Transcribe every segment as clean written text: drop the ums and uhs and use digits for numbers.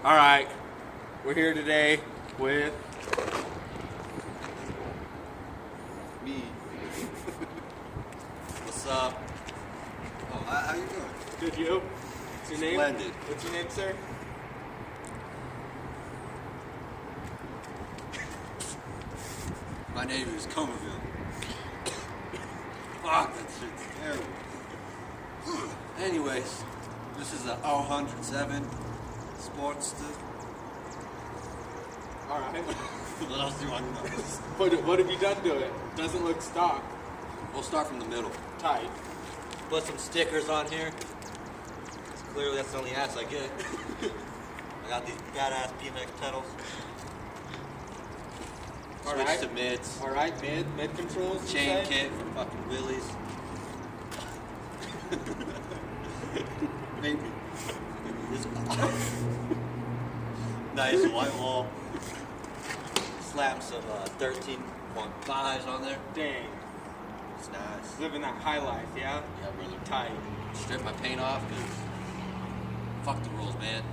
All right, we're here today with Me. What's up? Oh, how you doing? Good. You? What's your name? Splendid. What's your name, sir? My name is Comerville. Fuck, that shit's terrible. Anyways, this is a 007 Sportster. All right. What else do you want to know? What have you done to it? Doesn't look stock. We'll start from the middle. Tight. Put some stickers on here. Clearly that's the only ass I get. I got these badass BMX pedals. All Switch right. to mids. All right, mid controls. you Chain say? kit for fucking Willys. Maybe. This nice white wall. Slap some 13.5s on there. Dang. It's nice. Living that high life, yeah? Yeah, brother. Tight. Strip my paint off because fuck the rules, man.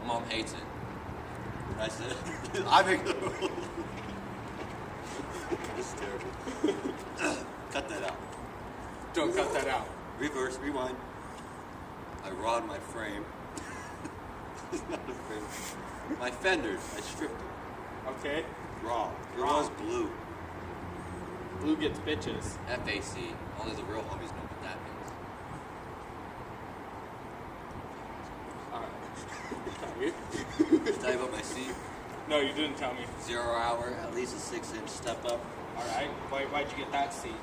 My mom hates it. I said, I make the rules. This is terrible. Cut that out. Don't cut that out. Reverse, rewind. I rod my frame. It's not a frame. My fenders, I stripped them. Okay. Raw. It Raw. was blue. Blue gets bitches. FAC. Only the real homies know what that means. All right. Did I tell you about my seat? No, you didn't tell me. 0 hour, at least a 6-inch step up. All right. Why'd you get that seat?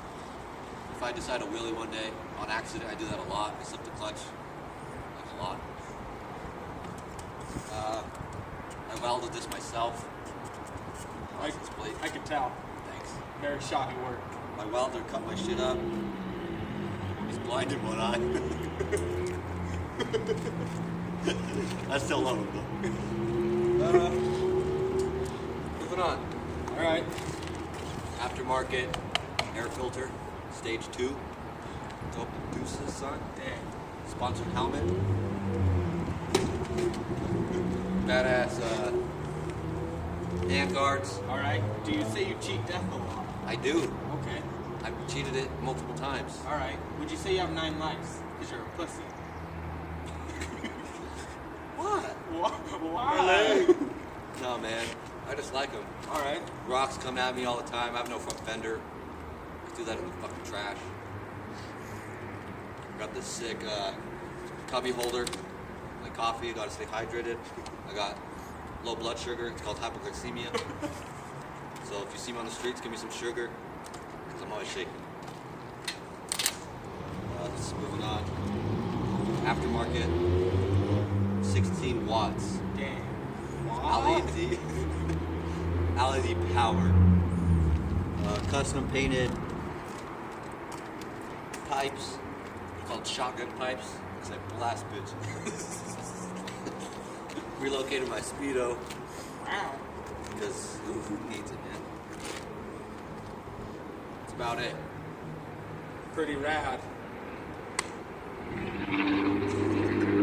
If I decide to wheelie one day, on accident, I do that a lot. I slip the clutch. Like a lot. I welded this myself. License plate. I could tell. Thanks. Very shoddy work. My welder cut my shit up. He's blind in one eye. I still love him though. Moving on. All right. Aftermarket air filter, stage 2. Dope deuces, son. Dang. Sponsored helmet. Badass hand guards. All right. Do you say you cheat death a lot? I do. Okay. I've cheated it multiple times. All right. Would you say you have 9 lives? Because you're a pussy. What? Why? No, man. I just like them. All right. Rocks come at me all the time. I have no front fender. I do that in the fucking trash. Got this sick cubby holder. My coffee, gotta stay hydrated. I got low blood sugar. It's called hypoglycemia. So if you see me on the streets, give me some sugar. Because I'm always shaking. Let's moving on. Aftermarket. 16 watts. Dang. LED. LED power. Custom painted pipes. They're called shotgun pipes. Because I blast bitches. Relocated my Speedo. Wow. Because who needs it, man? That's about it. Pretty rad.